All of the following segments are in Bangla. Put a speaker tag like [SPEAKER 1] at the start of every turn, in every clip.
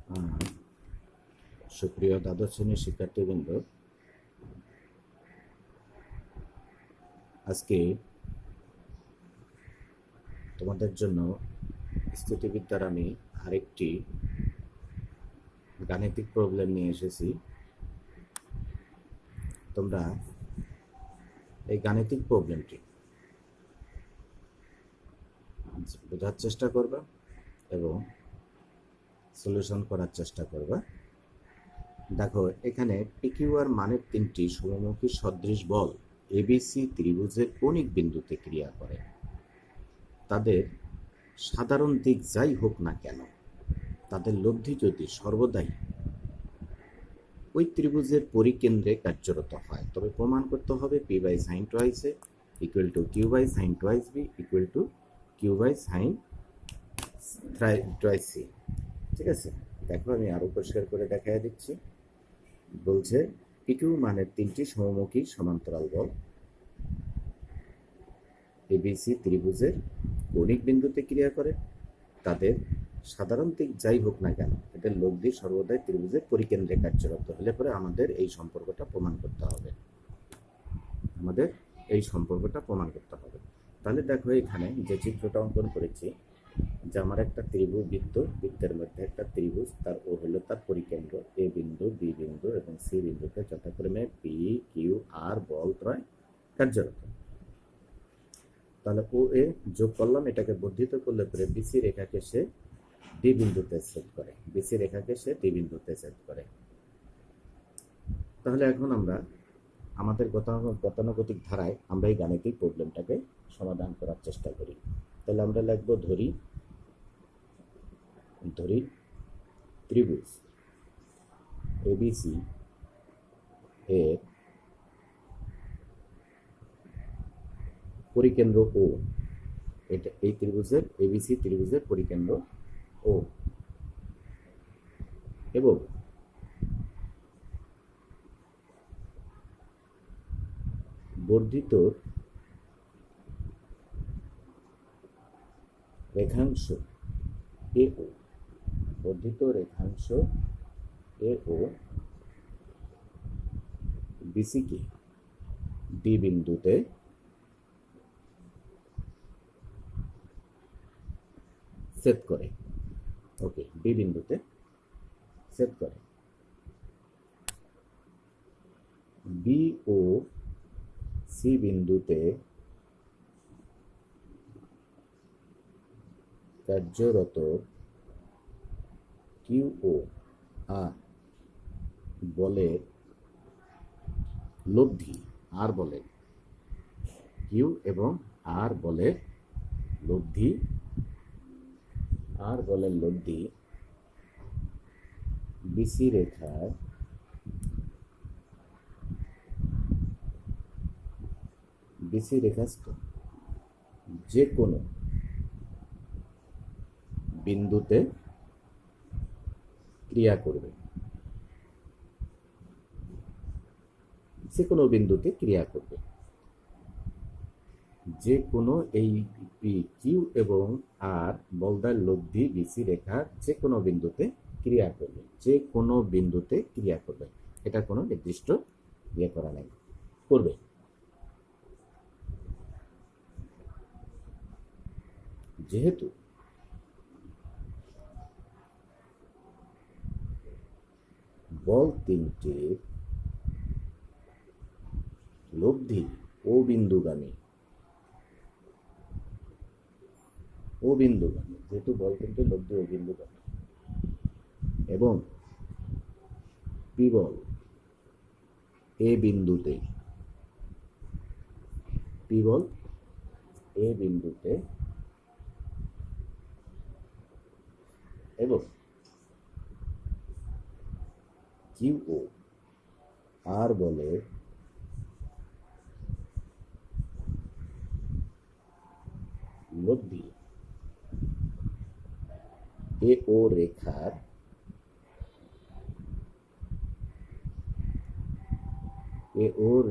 [SPEAKER 1] আহ, সুপ্রিয় দ্বাদশ শ্রেণীর শিক্ষার্থীবৃন্দ, আজকে তোমাদের জন্য স্থিতিবিদ্যার আমি আরেকটি গাণিতিক প্রবলেম নিয়ে এসেছি। তোমরা এই গাণিতিক প্রবলেমটি বোঝার চেষ্টা করবা এবং সলিউশন করার চেষ্টা করবা। দেখো, এখানে পিকিউআর মানের তিনটি সমমুখী সদৃশ বল এবিসি ত্রিভুজের কৌণিক বিন্দুতে ক্রিয়া করে। তাদের সাধারণ দিক যাই হোক না কেন, তাদের লব্ধি যদি সর্বদাই ওই ত্রিভুজের পরিকেন্দ্রে কার্যরত হয়, তবে প্রমাণ করতে হবে P by sine twice A equal to Q by sine twice B equal to Q by sine twice C. ঠিক আছে, দেখো আমি আরো পরিষ্কার করে দেখাই দিচ্ছি। বলছে পিকিউ মানের তিনটি সমমুখী সমান্তরাল বল এবিসি ত্রিভুজের কৌণিক বিন্দুতে ক্রিয়া করে। তাদের সাধারণ দিক যাই হোক না কেন, এদের লব্ধি সর্বদাই ত্রিভুজের পরিকেন্দ্রে কার্যরত হলে পরে আমাদের এই সম্পর্কটা প্রমাণ করতে হবে। তাহলে দেখো, এখানে যে চিত্রটা অঙ্কন করেছি, যে আমার একটা ত্রিভুজ বৃত্তের মধ্যে একটা ত্রিভুজ, তার ও হলো তার পরিকেন্দ্র, এ বিন্দু, বি বিন্দু এবং সি বিন্দুতে যথাক্রমে পি, কিউ, আর বল ত্রয় কার্যরত। তাহলে ও এ যোগ করলাম, এটাকে বর্ধিত করলে পরে বিসি রেখাকে সে ডি বিন্দুতে ছেদ করে। তাহলে এখন আমরা আমাদের গতানুগতিক ধারায় আমরা এই গাণিতিক প্রবলেমটাকে সমাধান করার চেষ্টা করি। তাহলে আমরা লিখব, ধরি ত্রিভুজ এবিসি এর পরিকেন্দ্র ও, এটা এই ত্রিভুজের এবিসি ত্রিভুজের পরিকেন্দ্র ও, এবং বর্ধিত রেখাংশ এ ও বিসিকে ডি বিন্দুতে ছেদ করে। ওকে, ডি বিন্দুতে ছেদ করে। বি ও সি বিন্দুতে কার্যরত কিউ ও আর বলের লব্ধি, আর বলের কিউ এবং আর বলের লব্ধি বিসি রেখার রেখাস্থ যে কোনো বিন্দুতে ক্রিয়া করবে। যে কোনো এই পি, কিউ এবং আর বলদার লব্ধি বিসি রেখার যে কোনো বিন্দুতে ক্রিয়া করবে। এটা কোনো নির্দিষ্ট ইয়ে করা নাই, করবে। যেহেতু বল তিনটির লব্ধি ও বিন্দুগামী, যেহেতু বল তিনটির লব্ধি ও বিন্দুগামী এবং পি বল এ বিন্দুতে এবং কিউ ও আর বলের লব্ধি এ ও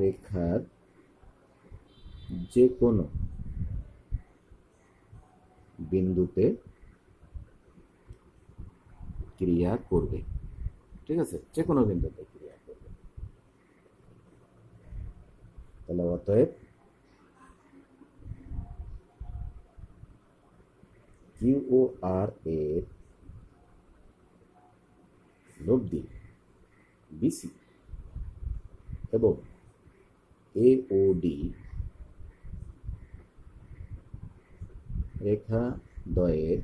[SPEAKER 1] রেখার যে কোনো বিন্দুতে ক্রিয়া করবে। ঠিক আছে, যে কোনো বিন্দুতে ক্রিয়া করবে। তাহলে অতএব কিউ ও আর এর লব্ধি বিসি এবং এ ও ডি রেখা দ্বয়ের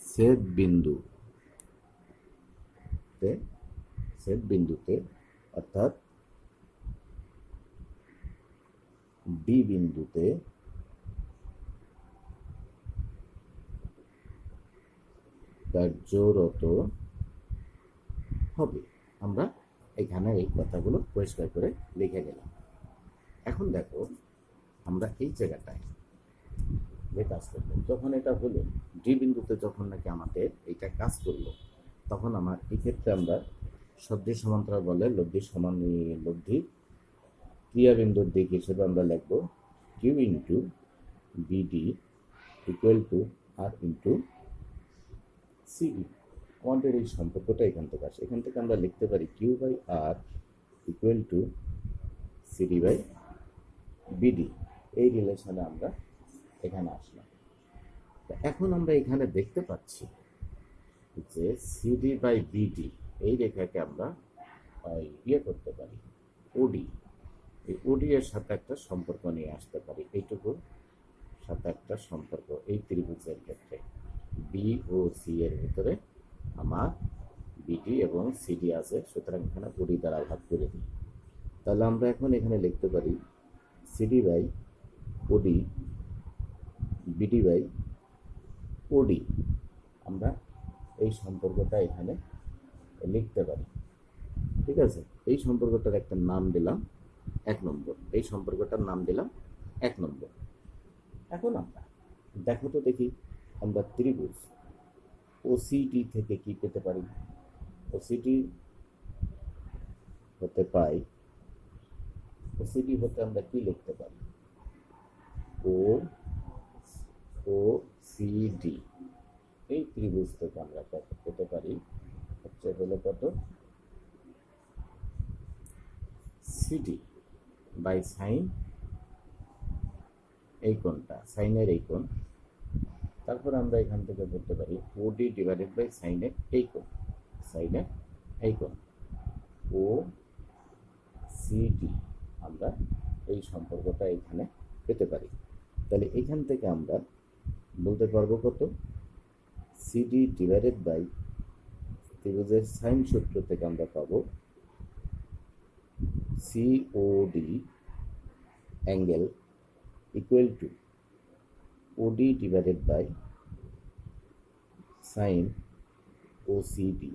[SPEAKER 1] ছেদ বিন্দুতে অর্থাৎ ডি বিন্দুতে কার্যরত হবে। আমরা এখানে এই কথাগুলো পরিষ্কার করে লিখে গেলাম। এখন দেখো, আমরা এই জায়গাটায় যে কাজ করবো, যখন এটা হলো ডি বিন্দুতে, যখন নাকি আমাদের এইটা কাজ করলো, তখন আমার এই ক্ষেত্রে আমরা সদৃশ সমান্তরাল বলে লব্ধি ক্রিয়াবিন্দুর দিক হিসেবে আমরা লিখবো Q into BD equal to R into CD. আমাদের এই সম্পর্কটা এখান থেকে আসে, এখান থেকে আমরা লিখতে পারি Q by R equal to CD by BD. এই রিলেশনে আমরা এখানে আসলাম। এখন আমরা এখানে দেখতে পাচ্ছি যে সিডি বাই বিডি এই রেখাকে আমরা ইয়ে করতে পারি, ওডি। এই ওডি এর সাথে একটা সম্পর্ক নিয়ে আসতে পারি, এইটুকুর সাথে একটা সম্পর্ক। এই ত্রিভুজের ক্ষেত্রে বি ও সি এর ভিতরে আমার বিডি এবং সিডি আছে, সুতরাং এখানে ওডি দ্বারা ভাগ করে দিই। তাহলে আমরা এখন এখানে লিখতে পারি সিডি বাই ওডি বিডি বাই ওডি। আমরা এই সম্পর্কটা এখানে লিখতে পারি। ঠিক আছে, এই সম্পর্কটার একটা নাম দিলাম 1 নম্বর। এই সম্পর্কটার নাম দিলাম 1 নম্বর। এখন আমরা দেখো তো দেখি, আমরা ত্রিভুজ ওসিডি থেকে কি পেতে পারি। ওসিডি হতে পাই, ওসিডি হতে আমরা কি লিখতে পারি, ও সিডি। এই ত্রিভুজ থেকে আমরা পেতে পারি হচ্ছে হলো কত, সিডি বাই সাইন, এই কোণটা সাইনের এই কোণ। তারপর আমরা এখান থেকে বলতে পারি ওডি ডিভাইডেড বাই সাইনের এই কোণ, সাইনের এই কোণ। ও সিডি আমরা এই সম্পর্কটা এখানে পেতে পারি। তাহলে এখান থেকে আমরা বলতে পারবো কত, সিডি ডিভাইডেড বাই ত্রিভুজের সাইন সূত্র থেকে আমরা পাবো COD angle equal to OD divided by sine OCD.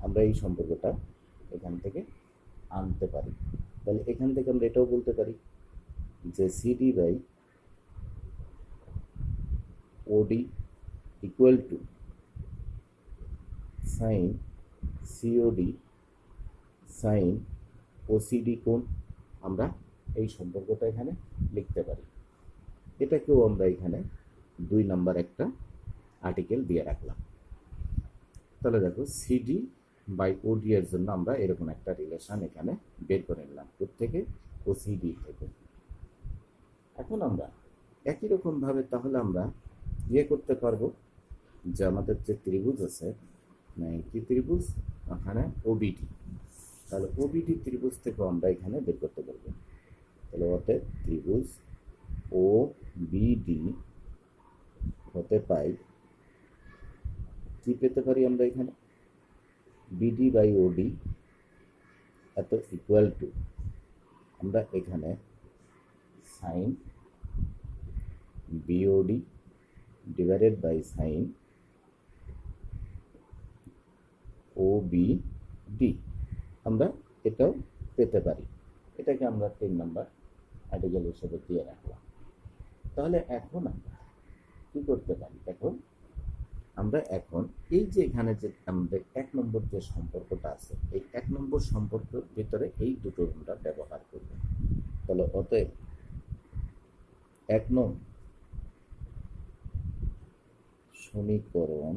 [SPEAKER 1] আমরা এই সম্পর্কটা এখান থেকে আনতে পারি। তাহলে এখান থেকে আমরা এটাও বলতে পারি যে CD by OD equal to sine COD sine OCD কোণ। আমরা এই সম্পর্কটা এখানে লিখতে পারি। এটাকেও আমরা এখানে 2 নাম্বার একটা আর্টিকেল দিয়ে রাখলাম। তাহলে দেখো, সিডি বাই ওডি এর জন্য আমরা এরকম একটা রিলেশন এখানে বের করে নিলাম, থেকে ওসিডি থেকে। এখন আমরা একই রকম ভাবে তাহলে আমরা ইয়ে করতে পারবো যে আমাদের যে ত্রিভুজ আছে, কি ত্রিভুজ, ওখানে ওবিডি। তাহলে ওবিডি ত্রিভুজ থেকে আমরা এখানে বের করতে পারবো। তাহলে অতএব ত্রিভুজ ও বিডি হতে পাই কি পেতে পারি আমরা এখানে, বিডি বাই ওডি এত ইকুয়াল টু, আমরা এখানে sine BOD divided by sine O BD আমরা এটাও পেতে পারি। এটাকে আমরা 3 নাম্বার আর্টিকেল হিসেবে দিয়ে রাখলাম। তাহলে এখন আমরা কি করতে পারি, দেখো আমরা এখন এই যে এখানে যে আমাদের 1 নম্বর যে সম্পর্কটা আছে, এই 1 নম্বর সম্পর্কের ভিতরে এই দুটো আমরা ব্যবহার করব। তাহলে অতএব 1 নং সমীকরণ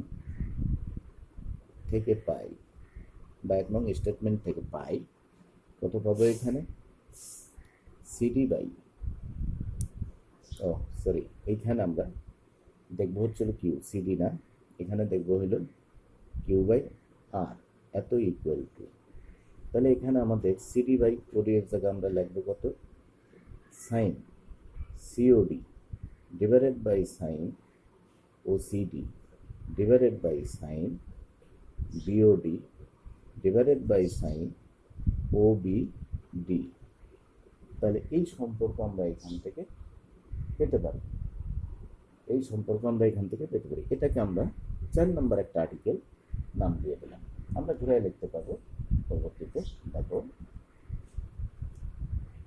[SPEAKER 1] থেকে পাই বা 1 নং স্টেটমেন্ট থেকে পাই কত পাবো এখানে সিডি বাই সরি এইখানে আমরা দেখবো হচ্ছিল কিউ সিডি না, এখানে দেখবো হলো কিউ বাই আর এত ইকুয়াল টু, তাহলে এখানে আমাদের সিডি বাই ওডি এর জায়গায় আমরা লিখবো কত sine COD divided by sine OCD divided by sine BOD divided by sine OBD. তাহলে এই সম্পর্ক আমরা এখান থেকে পেতে পারি, এই সম্পর্ক আমরা এখান থেকে পেতে পারি। এটাকে আমরা 4 নম্বর একটা আর্টিকেল নাম দিয়ে দিলাম, আমরা ঘুরাই লিখতে পারবো পরবর্তীতে। দেখো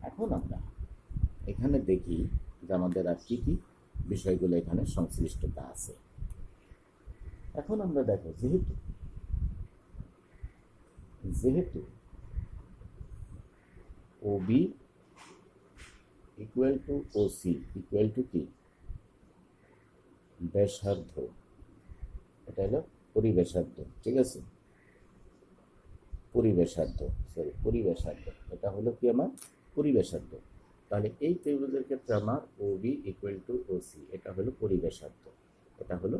[SPEAKER 1] এখন আমরা এখানে দেখি যে আমাদের আর কি কি বিষয়গুলো এখানে সংশ্লিষ্টতা আছে। এখন আমরা দেখো যেহেতু OB equal to OC equal to কি ব্যাসার্ধ, এটা হলো পরিব্যাসার্ধ, ঠিক আছে পরিব্যাসার্ধ পরিব্যাসার্ধ, এটা হলো কি আমার পরিব্যাসার্ধ। তাহলে এই ত্রিভুজের ক্ষেত্রে আমার ওবি ইকুয়াল টু ওসি এটা হলো পরিব্যাসার্ধ, এটা হলো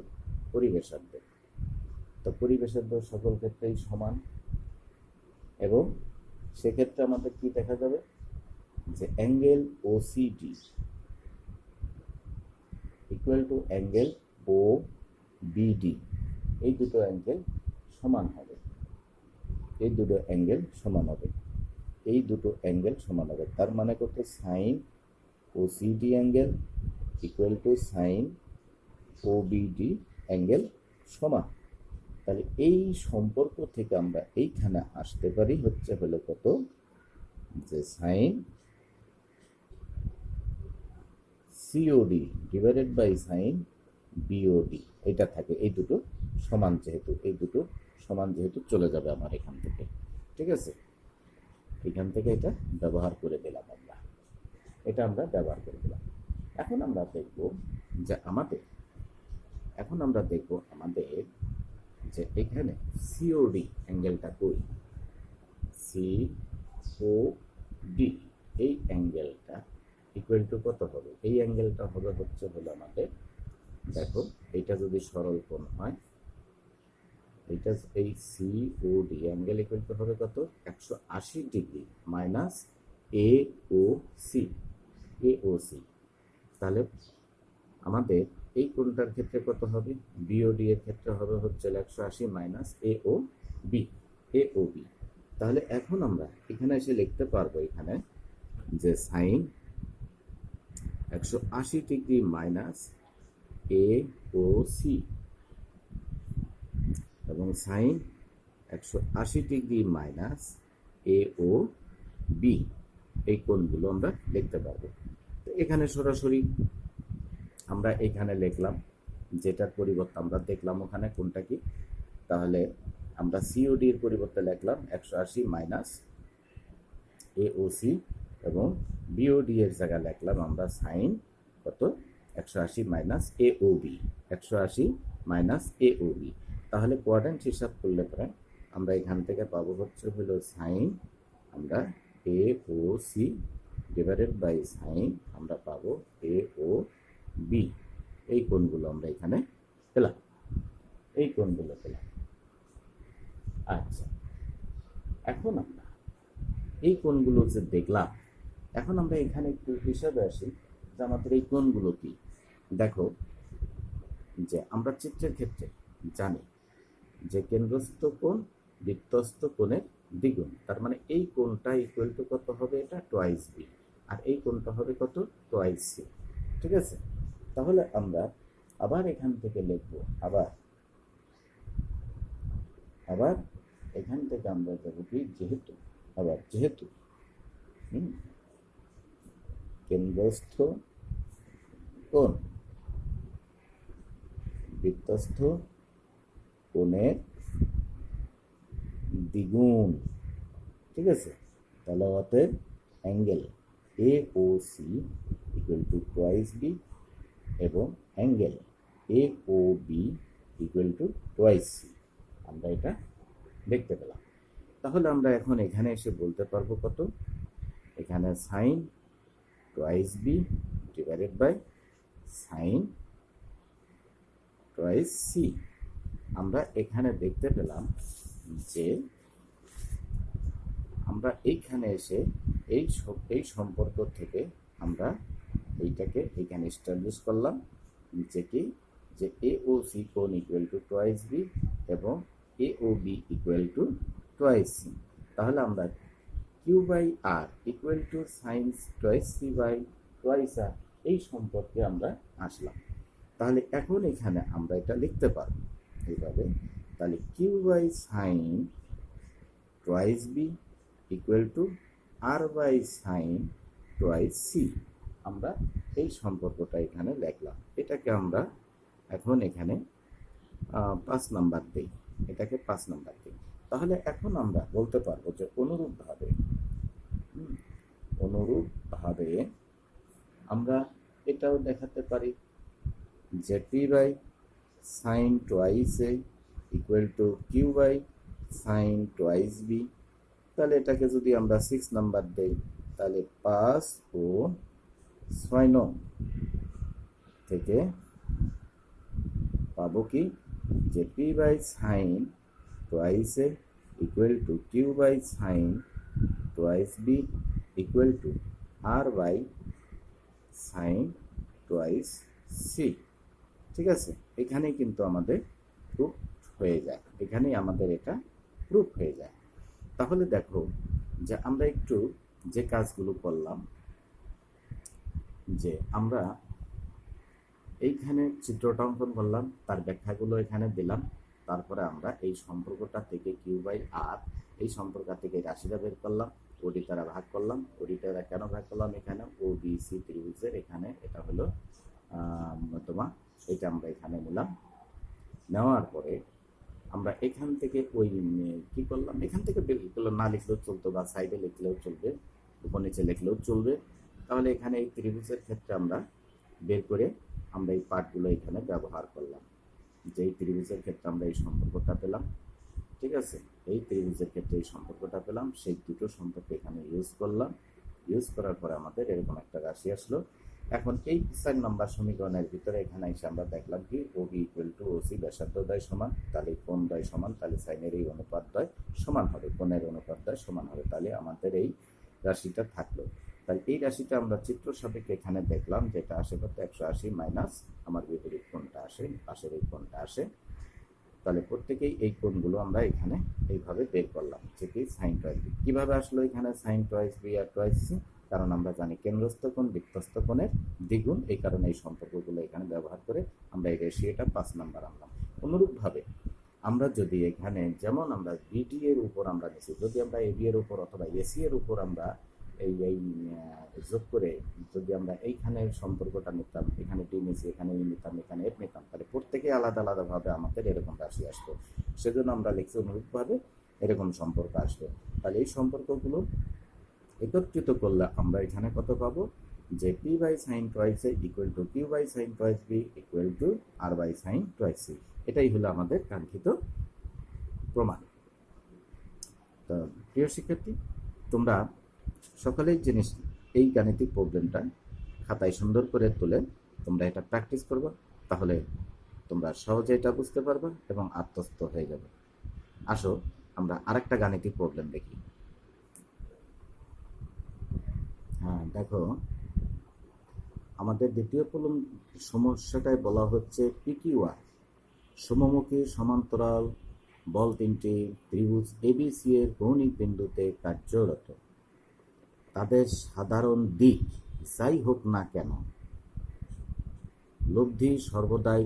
[SPEAKER 1] পরিব্যাসার্ধ। তো পরিব্যাসার্ধ সকল ক্ষেত্রেই সমান, এবং সেক্ষেত্রে আমাদের কি দেখা যাবে যে angle OCD equal to angle O BD, এই দুটো অ্যাঙ্গেল সমান হবে, এই দুটো অ্যাঙ্গেল সমান হবে, এই দুটো অ্যাঙ্গেল সমান হবে। তার মানে কত sine OCD angle equal to sine OBD angle সমান। তাহলে এই সম্পর্ক থেকে আমরা এইখানে আসতে পারি হচ্ছে হলো কত যে sine COD divided by sine BOD, এটা থাকে, এই দুটো সমান যেহেতু, এই দুটো সমান যেহেতু চলে যাবে আমার এখান থেকে, ঠিক আছে এখান থেকে এটা ব্যবহার করে দিলাম আমরা, এটা আমরা ব্যবহার করে দিলাম। এখন আমরা দেখব যে আমাদের যে এখানে সিওডি অ্যাঙ্গেলটা কই, সিওডি এই অ্যাঙ্গেলটা ইকুয়াল টু কত হবে, এই অ্যাঙ্গেলটা হবে হচ্ছে হলো আমাদের, দেখো এইটা যদি সরল কোণ হয়, এইটা এই সিওডি অ্যাঙ্গেল ইকুয়াল টু হবে কত 180 ডিগ্রি মাইনাস এওসি। তাহলে আমাদের এই কোণটার ক্ষেত্রে কত হবে, বিওডি এর ক্ষেত্রে হবে হচ্ছে 180 মাইনাস এওবি। তাহলে এখন আমরা এখানে এসে লিখতে পারবো এখানে যে সাইন 180 ডিগ্রি মাইনাস এওসি এবং সাইন 180 ডিগ্রি মাইনাস এওবি, এই কোণগুলো আমরা লিখতে পারবো। তো এখানে সরাসরি আমরা এখানে লিখলাম, যেটার পরিবর্তে আমরা দেখলাম ওখানে কোনটা কি, তাহলে আমরা সিওডি এর পরিবর্তে লিখলাম 180 মাইনাস এওসি এবং বিওডি এর জায়গায় লিখলাম আমরা সাইন কত 180 মাইনাস এওবি, 180 মাইনাস এওবি। তাহলে কোয়াড্রেন্ট হিসাব করলে পরে আমরা এখান থেকে পাবো হচ্ছে হলো সাইন আমরা এওসি ডিভাইডেড বাই সাইন আমরা পাবো এওবি, এই কোণগুলো আমরা এখানে পেলাম, এই কোণগুলো পেলাম। আচ্ছা এখন আমরা এই কোণগুলো যে দেখলাম, এখন আমরা এখানে একটু হিসাবে আসি যে আমাদের এই কোণগুলো কি। দেখো যে আমরা চিত্রের ক্ষেত্রে জানি যে কেন্দ্রস্থ কোণ বৃত্তস্থ কোণের দ্বিগুণ, তার মানে এই কোণটা ইকুয়াল টু কত হবে, এটা টোয়াইস বি, আর এই কোণটা হবে কত টোয়াইস সি, ঠিক আছে। তাহলে আমরা আবার এখান থেকে লিখবো, আবার এখান থেকে আমরা দেবো কি যেহেতু কেন্দ্রস্থ কোণ বৃত্তস্থ কোণের দ্বিগুণ, ঠিক আছে। তাহলে অতএব angle AOC equal to twice B এবং angle AOB equal to twice C, আমরা এটা দেখতে পেলাম। তাহলে আমরা এখন এখানে এসে বলতে পারবো কত, এখানে sine twice B divided by sine twice C. আমরা এখানে দেখতে পেলাম যে আমরা এইখানে এসে এই সম্পর্ক থেকে আমরা এইটাকে এখানে এস্টাবলিশ করলাম যে কি, যে এ ও সি কোণ ইকুয়াল টু টোয়াইস বি এবং A O B equal to twice C. তাহলে আমরা Q by R equal to sine twice C by twice R, এই সম্পর্কে আমরা আসলাম। তাহলে এখন এখানে আমরা এটা লিখতে পারবো এইভাবে, তাহলে Q by sine twice B equal to R by sine twice C. আমরা এই সম্পর্কটা এখানে লিখলাম। এটাকে আমরা এখন এখানে 5 নাম্বার দিই, এটাকে 5 নাম্বার দিই। তাহলে এখন আমরা বলতে পারবো যে অনুরূপভাবে আমরা এটাও দেখাতে পারি যে P by sine twice A equal to Q by sine twice B. তাহলে এটাকে যদি আমরা 6 নাম্বার দেই, তাহলে 5 ও 6 নং থেকে পাবো কি, যে P by sine twice A equal to Q by sine twice B equal to R by sine twice C. ঠিক আছে, এখানেই কিন্তু আমাদের প্রুফ হয়ে যায়, এখানেই আমাদের এটা প্রুফ হয়ে যায়। তাহলে দেখো যে আমরা একটু যে কাজগুলো করলাম, যে আমরা এইখানে চিত্রটা অঙ্কন করলাম, তার ব্যাখ্যাগুলো এখানে দিলাম, তারপরে আমরা এই সম্পর্কটা থেকে কিউ বাই আর, এই সম্পর্ক থেকে রাশিটা বের করলাম, ওডি দ্বারা ভাগ করলাম। ওডি দ্বারা কেন ভাগ করলাম, এখানে ও বি সি ত্রিভুজের এখানে এটা হলো মধ্যমা, এটা আমরা এখানে নিলাম। নেওয়ার পরে আমরা এখান থেকে ওই কি করলাম, এখান থেকে বের করলাম, না লিখলেও চলতো বা সাইডে লিখলেও চলবে, উপর নিচে লিখলেও চলবে। তাহলে এখানে এই ত্রিভুজের ক্ষেত্রে আমরা বের করে আমরা এই পার্টগুলো এখানে ব্যবহার করলাম, যে এই ত্রিভুজের ক্ষেত্রে আমরা এই সম্পর্কটা পেলাম। ঠিক আছে, এই ত্রিভুজের ক্ষেত্রে এই সম্পর্কটা পেলাম, সেই দুটো সম্পর্ক এখানে ইউজ করলাম। ইউজ করার পরে আমাদের এরকম একটা রাশি আসলো। এখন এই 4 নম্বর সমীকরণের ভিতরে এখানে এসে আমরা দেখলাম কি, O B equal to O C ব্যাসার্ধদ্বয় সমান, তাহলে কোণ দ্বয় সমান, তাহলে সাইনের এই অনুপাতদ্বয় সমান হবে, কোণের অনুপাতদ্বয় সমান হবে। তাহলে আমাদের এই রাশিটা থাকলো। তাহলে এই রাশিটা আমরা চিত্র সাপেক্ষে এখানে দেখলাম, যেটা আসে কত, 180 মাইনাস আমার বিপরীত কোণটা আসে, পাশের এই কোণটা আসে। তাহলে প্রত্যেকেই এই কোণগুলো আমরা এখানে এইভাবে বের করলাম, যে কি সাইন টোয়াইস বি। কীভাবে আসলো এখানে সাইন টোয়াইস বি আর টোয়াইস সি, কারণ আমরা জানি কেন্দ্রস্থ কোণ বৃত্তস্থ কোণের দ্বিগুণ, এই কারণে এই সম্পর্কগুলো এখানে ব্যবহার করে আমরা এই রেশিওটা 5 নাম্বার আনলাম। অনুরূপভাবে আমরা যদি এখানে যেমন আমরা বিডি এর উপর আমরা নিচ্ছি, যদি আমরা এবি এর উপর অথবা এসি এর উপর আমরা এই যোগ করে যদি আমরা এইখানে সম্পর্কটা নিতাম, এখানে ডি নিচ্ছি, এখানে ই নিতাম, এখানে এফ নিতাম, তাহলে প্রত্যেকে আলাদা আলাদাভাবে আমাদের এরকম রাশি আসবে। সেজন্য আমরা লিখছি অনুরূপভাবে এরকম সম্পর্ক আসবে। তাহলে এই সম্পর্কগুলো একত্রিত করলে আমরা এখানে কত পাবো, যে P by sine twice A equal to Q by sine twice B equal to R by sine twice C. এটাই হলো আমাদের কাঙ্ক্ষিত প্রমাণ। তো প্রিয় শিক্ষার্থী, তোমরা সকলেই জিনিস এই গাণিতিক প্রবলেমটা খাতায় সুন্দর করে তুলে তোমরা এটা প্র্যাকটিস করবে, তাহলে তোমরা সহজে এটা বুঝতে পারবে এবং আত্মস্থ হয়ে যাবে। আসো আমরা আরেকটা গাণিতিক প্রবলেম দেখি। হ্যাঁ দেখো, আমাদের দ্বিতীয় প্রবলেম সমস্যাটায় বলা হচ্ছে পিকিউআর সমমুখী সমান্তরাল বল তিনটি ত্রিভুজ এবিসি এর কৌণিক বিন্দুতে কার্যরত, তাদের সাধারণ দিক যাই হোক না কেন লব্ধি সর্বদাই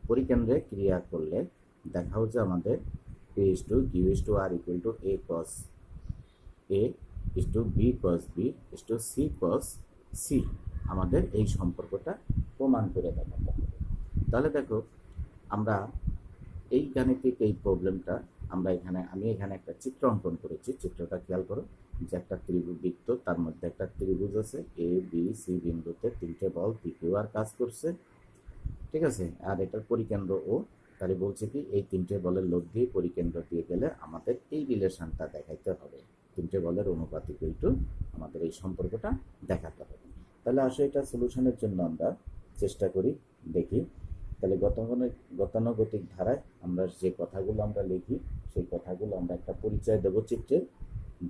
[SPEAKER 1] পরিকেন্দ্রে ক্রিয়া করলে দেখা হচ্ছে আমাদের P is to Q is to R equal to A cos A is to B cos B is to C cos C. আমাদের এই সম্পর্কটা প্রমাণ করে দেখাতে হবে। তাহলে দেখো, আমরা এই গাণিতিক এই প্রবলেমটা আমি এখানে একটা চিত্র অঙ্কন করেছি। চিত্রটা খেয়াল করো, যে একটা ত্রিভুজ বৃত্ত, তার মধ্যে একটা ত্রিভুজ আছে, এ বি সি বিন্দুতে তিনটে বল পি কিউ আর কাজ করছে। ঠিক আছে, আর এটার পরিকেন্দ্র ও। তাহলে বলছে কি এই তিনটে বলের লোভ দিয়ে পরিকেন্দ্র দিয়ে গেলে আমাদের এই রিলেশনটা দেখাইতে হবে, তিনটে বলের অনুপাতিক ইনটু আমাদের এই সম্পর্কটা দেখাতে হবে। তাহলে আসলে এটা সলিউশনের জন্য আমরা চেষ্টা করি, দেখি। তাহলে গতানুগতিক ধারায় আমরা যে কথাগুলো আমরা লিখি সেই কথাগুলো আমরা একটা পরিচয় দেব চিত্রে,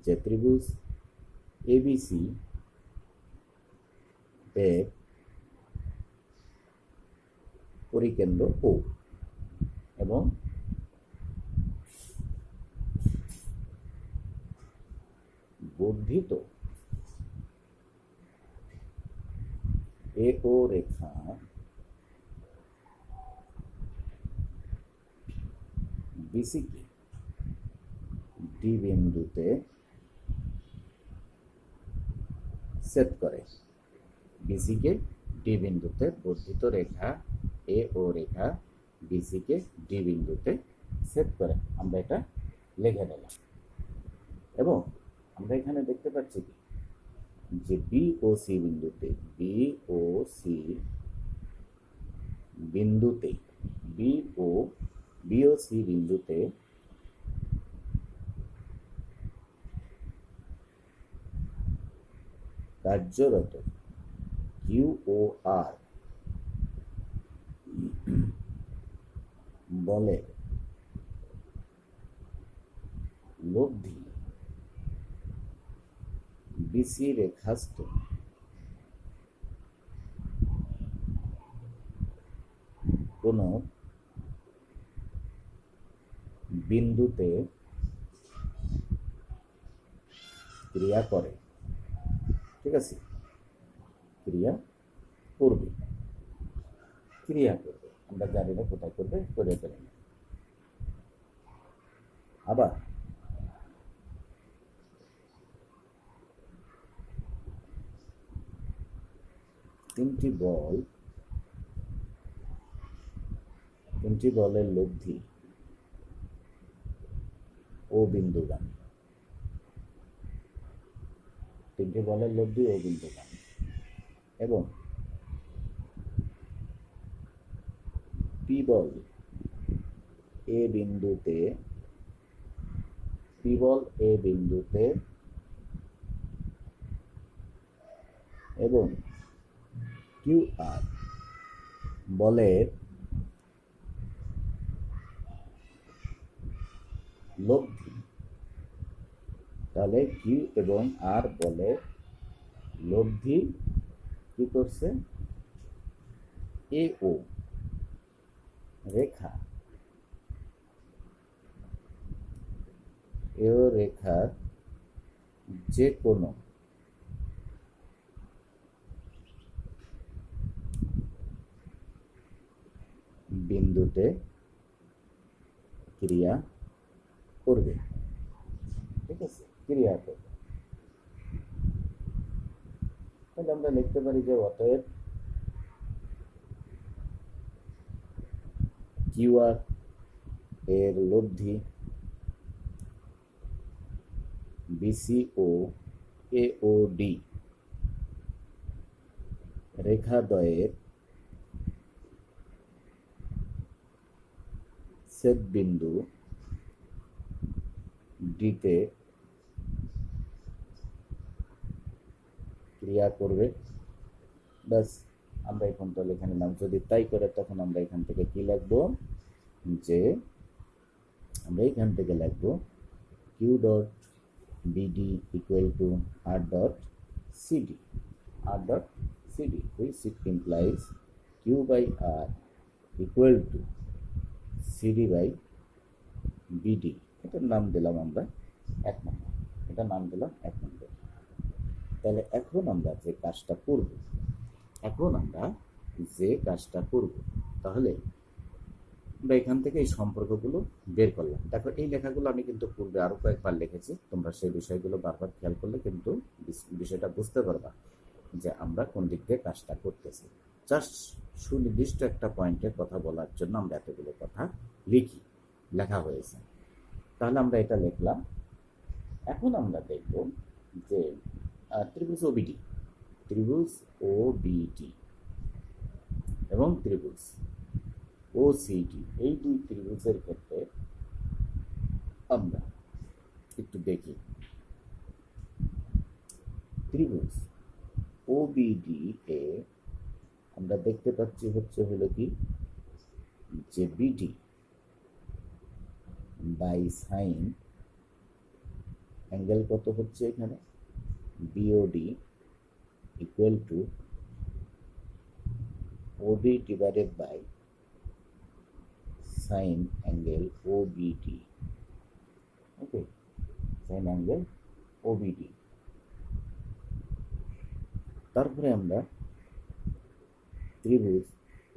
[SPEAKER 1] যে ত্রিভুজ এবিসি এর পরিকেন্দ্র ও এবং বর্ধিত ও রেখা বিসিকে ডি বিন্দুতে সেট করে। বিসিকে ডি বিন্দুতে, বর্ধিত রেখা ও রেখা বিসিকে ডি বিন্দুতে সেট করে, আমরা এটা লিখে নিলাম। এবং আমরা এখানে দেখতে পাচ্ছি কি যে বি ও সি বিন্দুতে, বি ও সি বিন্দুতে, বি ও সি বিন্দুতে কার্যরত কিউ ও আর বলের লব্ধি বিসি রেখাস্থ কোনো বিন্দুতে ক্রিয়া করে, ঠিক আছে, ক্রিয়া করবে, আমরা জানি না কোথায় করবে, করে ফেলেন। আবার তিনটি বলের লব্ধি ও বিন্দুগামী, তিনটি বলের লব্ধি ও বিন্দুগামী এবং পি বল এ বিন্দুতে এবং কিউ আর বলের লব্ধি, তাহলে কিউ এবং আর বলের লব্ধি কি করছে, এ ও রেখা, রেখার যে কোনো বিন্দুতে ক্রিয়া করবে, ঠিক আছে, ক্রিয়া করবে। তাহলে আমরা লিখতে পারি যে অতএব কিউ আর এর লব্ধি বিসি ও এ ও ডি রেখাদ্বয়ের ছেদ বিন্দু ডিতে ক্রিয়া করবে। ব্যাস, আমরা এখন তো লিখে নিলাম। যদি তাই করে তখন আমরা এখান থেকে কি লিখবো, যে আমরা এখান থেকে লিখবো Q dot BD equal to R dot CD, which implies q by r equal to cd by bd। এটার নাম দিলাম আমরা 1 নম্বর, তাহলে এখন আমরা যে কাজটা করব, তাহলে আমরা এখান থেকে এই সম্পর্কগুলো বের করলাম। দেখো এই লেখাগুলো আমি কিন্তু পূর্বে আরো কয়েকবার লিখেছি, তোমরা সেই বিষয়গুলো বারবার খেয়াল করলে কিন্তু বিষয়টা বুঝতে পারবা যে আমরা কোন দিক দিয়ে কাজটা করতেছি। জাস্ট সুনির্দিষ্ট একটা পয়েন্টের কথা বলার জন্য আমরা এতগুলো কথা লেখা হয়েছে। তাহলে আমরা এটা লিখলাম। এখন আমরা দেখব যে ত্রিভুজ ওবিডি এবং ত্রিভুজ ও সিডি, এই দুই ত্রিভুজের ক্ষেত্রে আমরা একটু দেখি। ত্রিভুজ ও বিডি এ আমরা দেখতে পাচ্ছি হচ্ছে হলো কি যে বিডি বাই সাইন অ্যাঙ্গেল কত হচ্ছে এখানে, BOD equal to OD divided by sine angle OBD. Okay, sine angle OBD. তারপরে আমরা ত্রিভুজ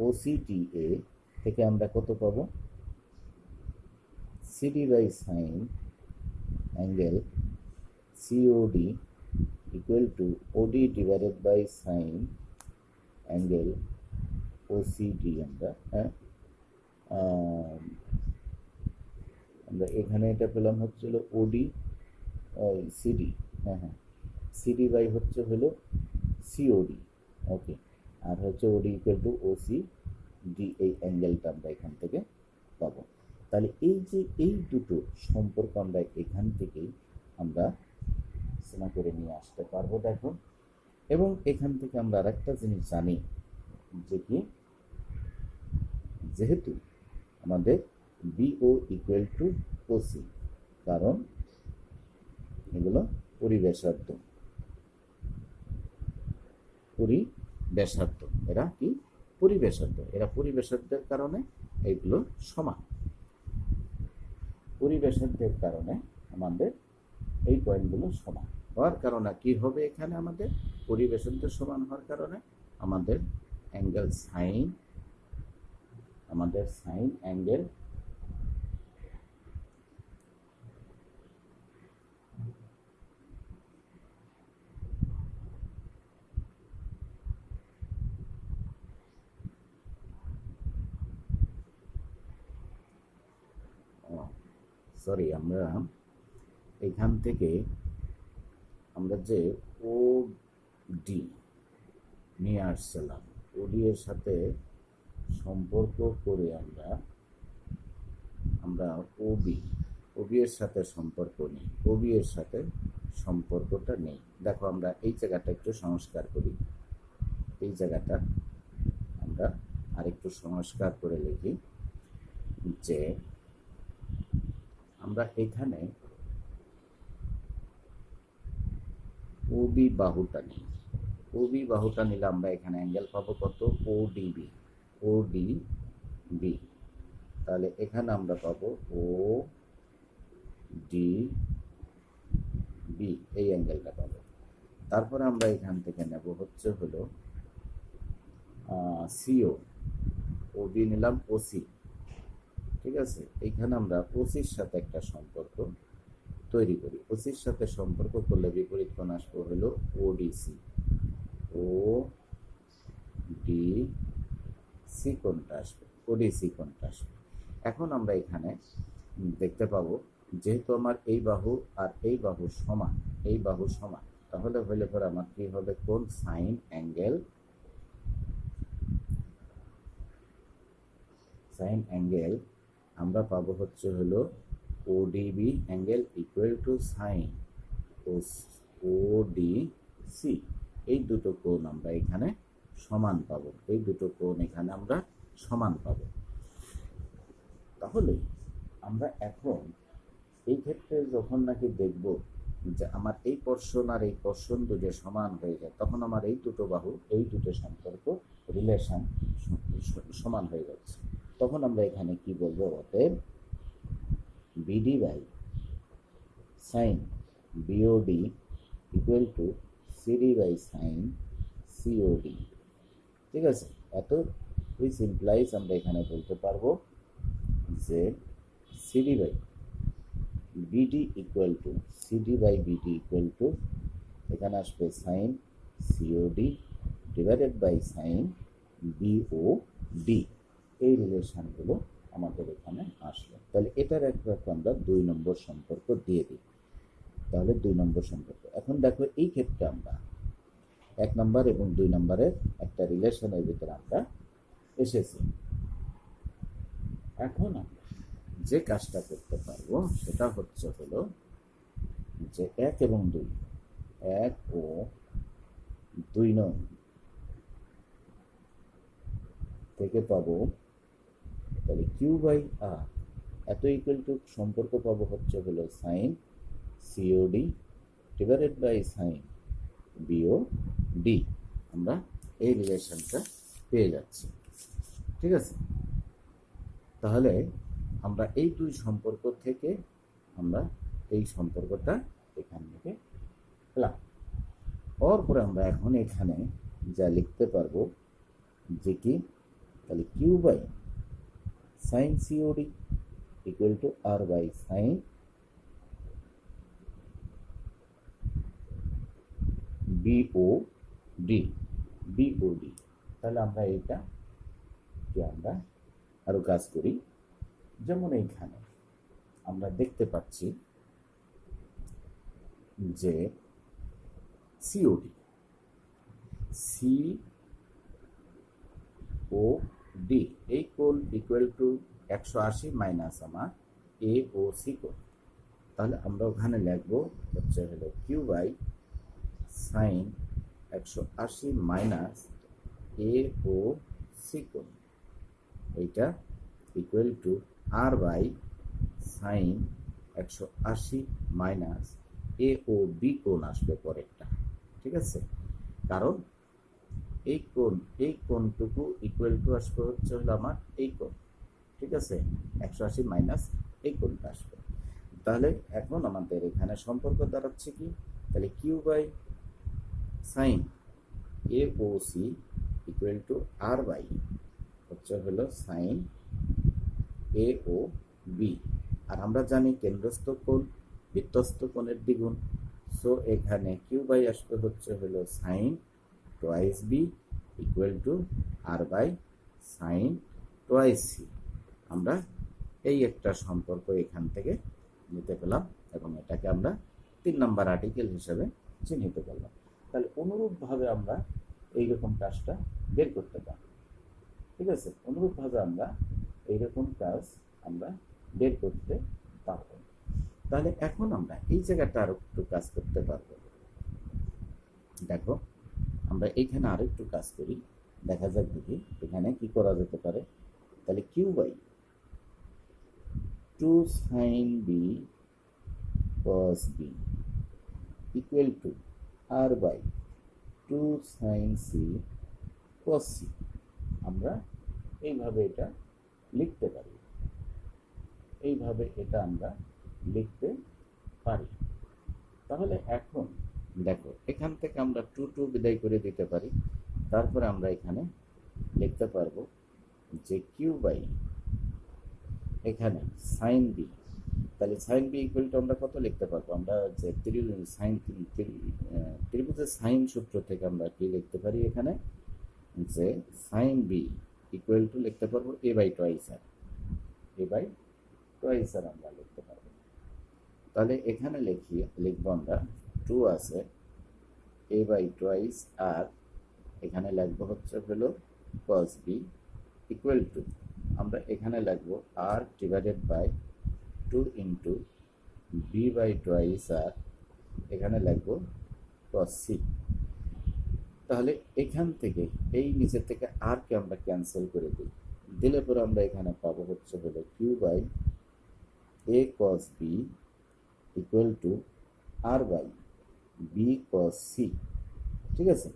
[SPEAKER 1] ওসিটিএ থেকে আমরা কত পাবো, CD by sine angle COD equal to OD divided by sine angle OCD. আমরা এখানে এটা পেলাম হচ্ছিল ওডি সিডি, সিডি বাই হচ্ছে হলো সিওডি। ওকে, আর হচ্ছে ওডি ইকুয়াল টু ওসি ডি, এই অ্যাঙ্গেলটা আমরা এখান থেকে পাবো। তাহলে এই যে এই দুটো সম্পর্ক আমরা এখান থেকেই আমরা আলোচনা করে নিয়ে আসতে পারবো। দেখো, এবং এখান থেকে আমরা আরেকটা জিনিস জানি যে কি, যেহেতু আমাদের বিও ইকুয়াল টু ওসি, কারণ এগুলো পরিবেশার্ধ, এরা কি পরিবেশার্ধ, এরা পরিবেশার্ধের কারণে এগুলো সমান। পরিবেশার্ধের কারণে আমাদের এই পয়েন্টগুলো সমান হওয়ার কারণে কি হবে, এখানে আমাদের পরিবেশার্ধ সমান হওয়ার কারণে আমাদের অ্যাঙ্গেল সাইন, অ্যাঙ্গেল আমরা এখান থেকে আমরা যে ও ডি নিয়ে আসছিলাম, ওডি এর সাথে সম্পর্ক করে আমরা ওবি এর সাথে সম্পর্ক নেই, ওবি এর সাথে সম্পর্কটা নেই। দেখো, আমরা এই জায়গাটা একটু সংস্কার করি, এই জায়গাটা আমরা আরেকটু সংস্কার করে লিখি যে আমরা এখানে ওবি বাহুটা নিই, ওবি বাহুটা নিলে আমরা এখানে অ্যাঙ্গেল পাবো কত, ওডিবি। তাহলে এখানে আমরা পাবো ও ডি বি, এই অ্যাঙ্গেলটা পাবো। তারপরে আমরা এখান থেকে নেব হচ্ছে হলো সিও, ওবি নিলাম ওসি, ঠিক আছে। এইখানে আমরা ওসির সাথে একটা সম্পর্ক তৈরি করি, ওসির সাথে সম্পর্ক করলে বিপরীত কোণ আসবে হলো ওডিসি, ওডিসি কোণটা আসবে, এখন আমরা এখানে দেখতে পাবো যেহেতু আমার এই বাহু আর এই বাহু সমান, তাহলে হলে পরে আমার কি হবে, কোণ সাইন অ্যাঙ্গেল আমরা পাবো হচ্ছে হলো ওডিবি অ্যাঙ্গেল ইকুয়াল টু সাইন ওডিসি। এই দুটো কোণ আমরা এখানে সমান পাবো, তাহলে আমরা এখন এই ক্ষেত্রে যখন নাকি দেখব যে আমার এই পোরশন আর এই পোরশন দুটো সমান হয়ে যায়, তখন আমার এই দুটো বাহু, এই দুটো সম্পর্ক রিলেশন সমান হয়ে যাচ্ছে। তখন আমরা এখানে কি বলবো, অতএব BD by sine BOD equal to CD by sine COD. ঠিক আছে, এত সিম্পলাইজ আমরা এখানে বলতে পারবো যে CD by BD equal to এখানে আসবে sine COD divided by sine BOD. এই রিলেশনগুলো আমাদের এখানে আসলো। তাহলে এটার একটা আমরা 2 নম্বর সম্পর্ক দিয়ে দিই। তাহলে 2 নম্বর সম্পর্ক। এখন দেখো, এই ক্ষেত্রে আমরা 1 নম্বর এবং 2 নম্বরের একটা রিলেশনের ভিতরে আমরা এসেছি। এখন আমরা যে কাজটা করতে পারবো সেটা হচ্ছে হলো যে 1 এবং 2, 1 ও 2 নং থেকে পাবো তাহলে কিউ বাই আর এত ইকুয়াল টু সম্পর্ক পাবো হচ্ছে হলো sine COD divided by sine BO D. আমরা এই রিলেশনটা পেয়ে যাচ্ছি, ঠিক আছে। তাহলে আমরা এই দুই সম্পর্ক থেকে আমরা এই সম্পর্কটা এখান থেকে পেলাম। পরে আমরা এখন এখানে যা লিখতে পারবো যে কি তাহলে Q by sine COD equal to R by sine BOD BOD. তাহলে আমরা এইটা যে আমরা আরো কাজ করি, যেমন এইখানে আমরা দেখতে পাচ্ছি যে সিওডি সি ও ডি এই কোণ ইকুয়াল টু 180 মাইনাস আমার এ ও সি কোণ। তাহলে আমরা ওখানে লিখবো হচ্ছে হলো Q by sine 180 minus A O C কোণ, এইটা equal to R by sine 180 minus A O B কোণ আসবে পরেরটা, ঠিক আছে। কারণ এই কোণটুকু ইকুয়াল টু আসবে হচ্ছে হলো আমার এই কোণ, ঠিক আছে, 180 মাইনাস এই কোণটা আসবে। তাহলে এখন আমাদের এখানে সম্পর্ক দাঁড়াচ্ছে কি তাহলে Q by sine A O C equal to R by হচ্ছে হলো সাইন এ ও বি। আর আমরা জানি কেন্দ্রস্থ কোণ বৃত্তস্থ কোণের দ্বিগুণ, সো এখানে কিউ বাই আসবে হচ্ছে হলো sine twice B equal to R by sine twice C. আমরা এই একটা সম্পর্ক এখান থেকে নিতে পেলাম এবং এটাকে আমরা 3 নম্বর আর্টিকেল হিসেবে চিহ্নিত করলাম। তাহলে অনুরূপভাবে আমরা এইরকম কাজটা বের করতে পারি, ঠিক আছে। অনুরূপভাবে আমরা এইরকম কাজ আমরা বের করতে পারবো। তাহলে এখন আমরা এই জায়গাটা আরো একটু কাজ করতে পারবো। দেখো আমরা এইখানে আরো একটু কাজ করি, দেখা যাক দেখি এখানে কি করা যেতে পারে। তাহলে Q by 2 sine B cos b equal to R by 2 sine C cos c। আমরা এইভাবে এটা লিখতে পারি, এইভাবে এটা আমরা লিখতে পারি। তাহলে এখন দেখো এখান থেকে আমরা 2 বিদায় করে দিতে পারি, তারপরে আমরা এখানে লিখতে পারবো যে কিউ বাই এখানে সাইন বি। তাহলে সাইন বি ইকুয়াল টু আমরা কত লিখতে পারবো, আমরা যে ত্রিভুজের সাইন সূত্র থেকে আমরা কি লিখতে পারি এখানে যে সাইন বি ইকুয়াল টু লিখতে পারবো A by twice R, A by twice R আমরা লিখতে পারবো। তাহলে এখানে লিখবো আমরা 2 আছে এ বাই টোয়াইস আর, এখানে লিখবো হচ্ছে হলো cos b ইকুয়াল টু আমরা এখানে লিখবো R divided by 2 into B by twice R, এখানে লিখবো cos c। তাহলে এখান থেকে এই নিচের থেকে আর কে আমরা ক্যান্সেল করে দিই, দিলে পরে আমরা এখানে পাবো হচ্ছে হলো Q by A cos b equal to R by B cos c, ঠিক আছে।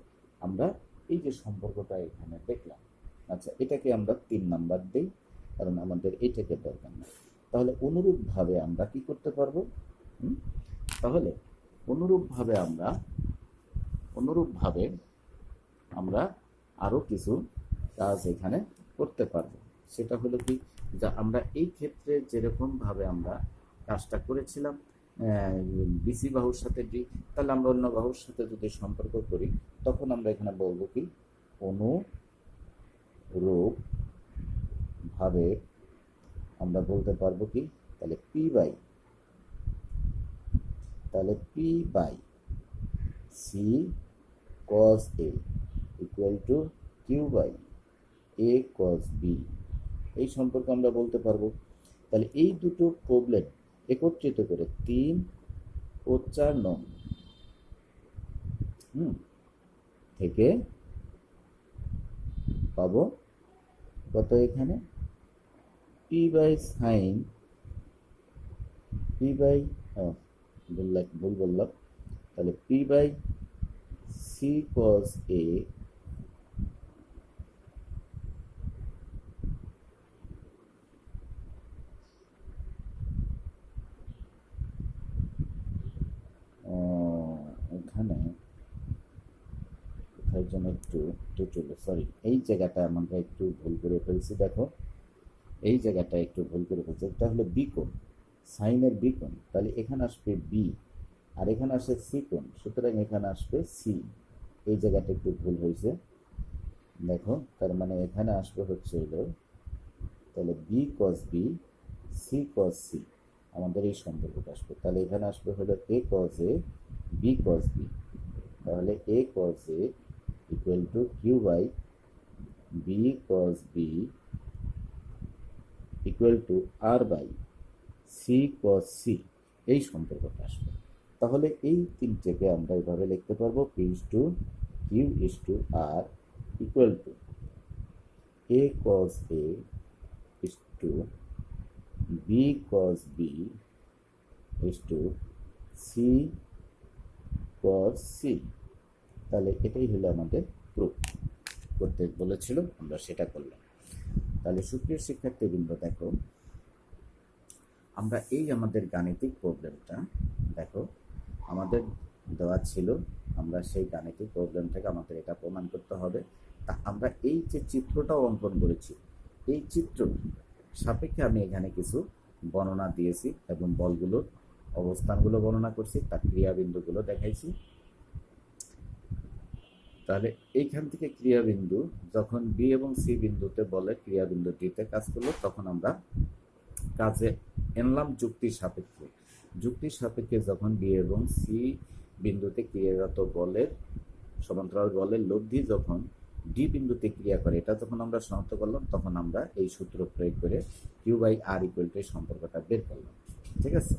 [SPEAKER 1] আমরা এই যে সম্পর্কটা এখানে দেখলাম, আচ্ছা এটাকে আমরা 3 নাম্বার দিই কারণ আমাদের এটাকে দরকার না। তাহলে অনুরূপভাবে আমরা কি করতে পারবো, তাহলে অনুরূপভাবে আমরা আরো কিছু কাজ এখানে করতে পারবো। সেটা হলো কি যা আমরা এই ক্ষেত্রে যেরকম ভাবে আমরা কাজটা করেছিলাম বিসি বাহুর সাথে ডি, তাহলে আমরা অন্য বাহুর সাথে যদি সম্পর্ক করি তখন আমরা এখানে বলবো কি অনুরূপ ভাবে আমরা বলতে পারবো কি তাহলে P by C cos a equal to Q by A cos b এই সম্পর্ক আমরা বলতে পারবো। তাহলে এই দুটো প্রবলেম একত্রিত করে 3 ও 4 নং থেকে পাবো কত, এখানে P by sine P by ভুল বললাম, তাহলে P by C cos A এখানে কোথায় যেন একটু সরি, এই জায়গাটা আমরা একটু ভুল করে ফেলছি। দেখো এই জায়গাটা একটু ভুল করে ফেলছি, এটা হলো বি কোণ, সাইনের বি কোণ, তাহলে এখানে আসবে বি আর এখানে আসবে সি কোণ, সুতরাং এখানে আসবে সি। এই জায়গাটা একটু ভুল হয়েছে, দেখো তার মানে এখানে আসবে হচ্ছে হলো তাহলে B cos B C cos C, আমাদের এই সম্পর্কটা আসবে। তাহলে এখানে আসবে হলো এ cos A B cos B, তাহলে A cos A equal to Q by B cos B equal to R by C cos C, এই সম্পর্কটা আসবে। তাহলে এই তিনটেকে আমরা এভাবে লিখতে পারবো, P is to Q is to R equal to A cos A is to B cos B is to C cos C. তাহলে এটাই হলো আমাদের প্রুফ, করতে বলেছিল, আমরা সেটা করলাম। তাহলে সুপ্রিয় শিক্ষার্থীবৃন্দ, দেখো আমরা এই আমাদের গাণিতিক প্রবলেমটা, দেখো আমাদের দেওয়া ছিল, আমরা সেই গাণিতিক প্রবলেম থেকে আমাদের এটা প্রমাণ করতে হবে। তা আমরা এই যে চিত্রটাও অঙ্কন করেছি, এই চিত্র সাপেক্ষে আমি এখানে কিছু বর্ণনা দিয়েছি এবং বলগুলোর অবস্থানগুলো বর্ণনা করছি, তার ক্রিয়াবিন্দুগুলো দেখাইছি। তাহলে এইখান থেকে ক্রিয়াবিন্দু যখন বি এবং সি বিন্দুতে বলে ক্রিয়াবিন্দু ডিতে কাজ করলো, তখন আমরা কাজে এনলাম যুক্তির সাপেক্ষে। যুক্তির সাপেক্ষে যখন বি এবং সি বিন্দুতে ক্রিয়ারত বলের সমান্তরাল বলের লব্ধি যখন ডি বিন্দুতে ক্রিয়া করে, এটা যখন আমরা শনাক্ত করলাম, তখন আমরা এই সূত্র প্রয়োগ করে Q by R equal to এই সম্পর্কটা বের করলাম। ঠিক আছে,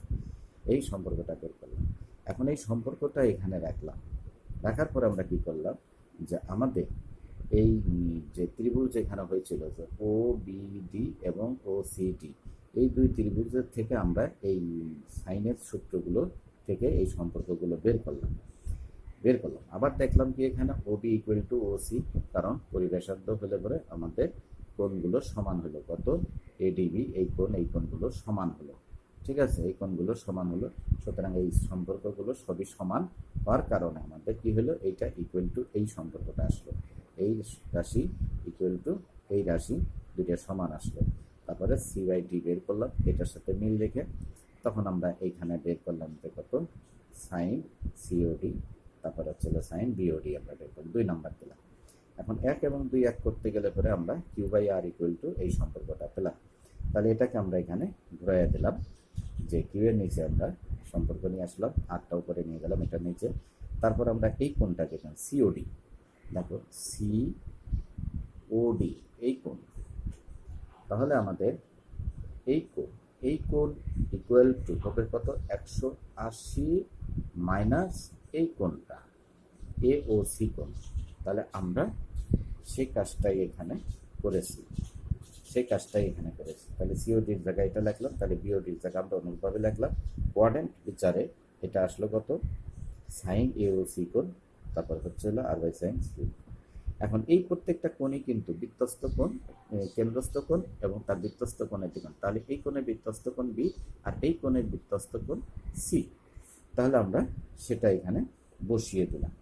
[SPEAKER 1] এই সম্পর্কটা বের করলাম। এখন এই সম্পর্কটা এখানে রাখলাম, রাখার পর আমরা কি করলাম, যে আমাদের এই যে ত্রিভুজ এখানে হয়েছিল যে ও বি ডি এবং ও সি ডি, এই দুই ত্রিভুজের থেকে আমরা এই সাইনের সূত্রগুলো থেকে এই সম্পর্কগুলো বের করলাম। আবার দেখলাম কি এখানে O B equal to O C, কারণ পরিবেশার্ধ হলে পরে আমাদের কোণগুলো সমান হলো, কত এডিবি, এই কোণগুলো সমান হলো। ঠিক আছে, এই কোণগুলো সমান হলো, সুতরাং এই সম্পর্কগুলো সবই সমান হওয়ার কারণে আমাদের কি হলো, এইটা ইকুয়াল টু এই সম্পর্কটা আসলো, এই রাশি ইকুয়াল টু এই রাশি, দুইটা সমান আসলো। তারপরে সি বাই ডি বের করলাম এটার সাথে মিল রেখে, তখন আমরা এইখানে বের করলাম যে কত সাইন সিওডি, তারপর হচ্ছে সাইন বিওডি, আমরা বের করলাম 2 নাম্বার দিলাম। এখন 1 এবং 2 এক করতে গেলে পরে আমরা Q by R equal to এই সম্পর্কটা পেলাম। তাহলে এটাকে আমরা এখানে ঘুরাইয়া দিলাম, যে কিউ এর নিচে আমরা সম্পর্ক নিয়ে আসলাম, আরটা উপরে নিয়ে গেলাম এটা নিচে। তারপর আমরা এই কোণটাকে এখানে সিওডি, দেখো সিওডি এই কোণ, তাহলে আমাদের এই কোণ ইকুয়াল টু হবে কত 180 মাইনাস এই কোণটা এ ও সি কোণ। তাহলে আমরা সেই কাজটাই এখানে করেছি, তাহলে সিওডির জায়গায় এটা লিখলাম, তাহলে বিওডির জায়গায় আমরা অনুরূপভাবে লিখলাম। কোয়াড্রেন্ট বিচারে এটা আসলো কত সাইন এ ও সি কোণ, তারপর হচ্ছে হলো আর বাই সাইন সি। এখন এই প্রত্যেকটা কোণই কিন্তু বৃত্তস্থ কোণ, কেন্দ্রস্থ কোণ এবং তার বৃত্তস্থ কোণের কোণ, তাহলে এই কোণের বৃত্তস্থ কোণ বি আর এই কোণের বৃত্তস্থ কোণ সি। তাহলে আমরা সেটা এখানে বসিয়ে দিলাম,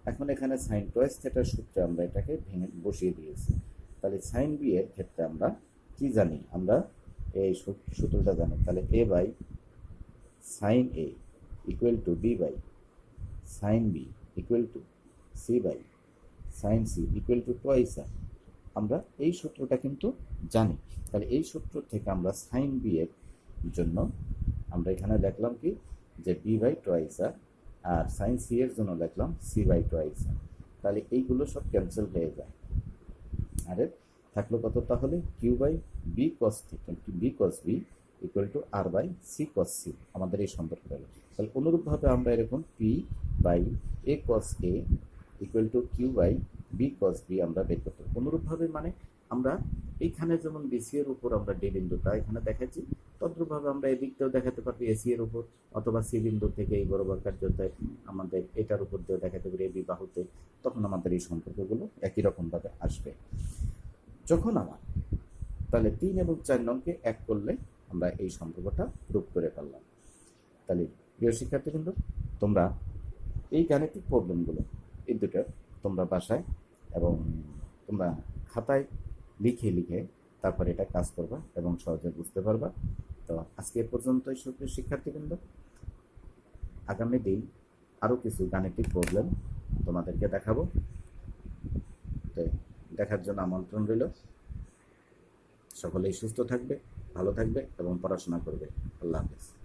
[SPEAKER 1] এখন এখানে সাইন টয়েস থিটার সূত্রে আমরা এটাকে ভেঙে বসিয়ে দিয়েছি। তাহলে সাইন বি এর ক্ষেত্রে আমরা কি জানি, আমরা এই সূত্রটা জানি, তাহলে A by sine A equal to B by sine B equal to C by sine C equal to twice R. আমরা এই সূত্রটা কিন্তু জানি, তাহলে এই সূত্র থেকে আমরা সাইন বি এর জন্য আমরা এখানে লিখলাম কি, যে বি বাই টয়েস আর, আর সাইন সি এর জন্য লিখলাম সি বাই টয়েস আর। তাহলে এইগুলো সব ক্যান্সেল হয়ে যায়, আর থাকলো কত তাহলে? Q by B cos theta, B cos B equal to R by C cos C, আমাদের এই সম্পর্ক হলো। তাহলে অনুরূপভাবে আমরা এরকম P by A cos A equal to Q by B cos B আমরা বের করতে পারি। অনুরূপভাবে মানে আমরা এইখানে যেমন বিসি এর উপর আমরা ডি বিন্দুটা এখানে দেখাচ্ছি, তদ্রূপভাবে আমরা এদিকটাও দেখাতে পারবো এসি এর উপর, অথবা সি বিন্দু থেকে এই বরাবর যোদ্ধায় আমাদের এটার উপর দিয়েও দেখাতে পারি এই বিবাহতে। তখন আমাদের এই সম্পর্কগুলো একই রকমভাবে আসবে। যখন আমার তাহলে 3 এবং 4 নংকে এক করলে আমরা এই সম্পর্কটা প্রুভ করে ফেললাম। তাহলে প্রিয় শিক্ষার্থীবৃন্দ, তোমরা এই গাণিতিক প্রবলেমগুলো এই দুটো তোমরা বাসায় এবং তোমরা খাতায় লিখে লিখে তারপর এটা কাজ করবা এবং সহজে বুঝতে পারবা। তো আজকে এ পর্যন্তই সুপ্রিয় শিক্ষার্থীবৃন্দ। আগামী দিন আরও কিছু গাণিতিক প্রবলেম তোমাদেরকে দেখাবো। তো দেখার জন্য আমন্ত্রণ রইল। সকলেই সুস্থ থাকবে, ভালো থাকবে এবং পড়াশোনা করবে। আল্লাহ হাফেজ।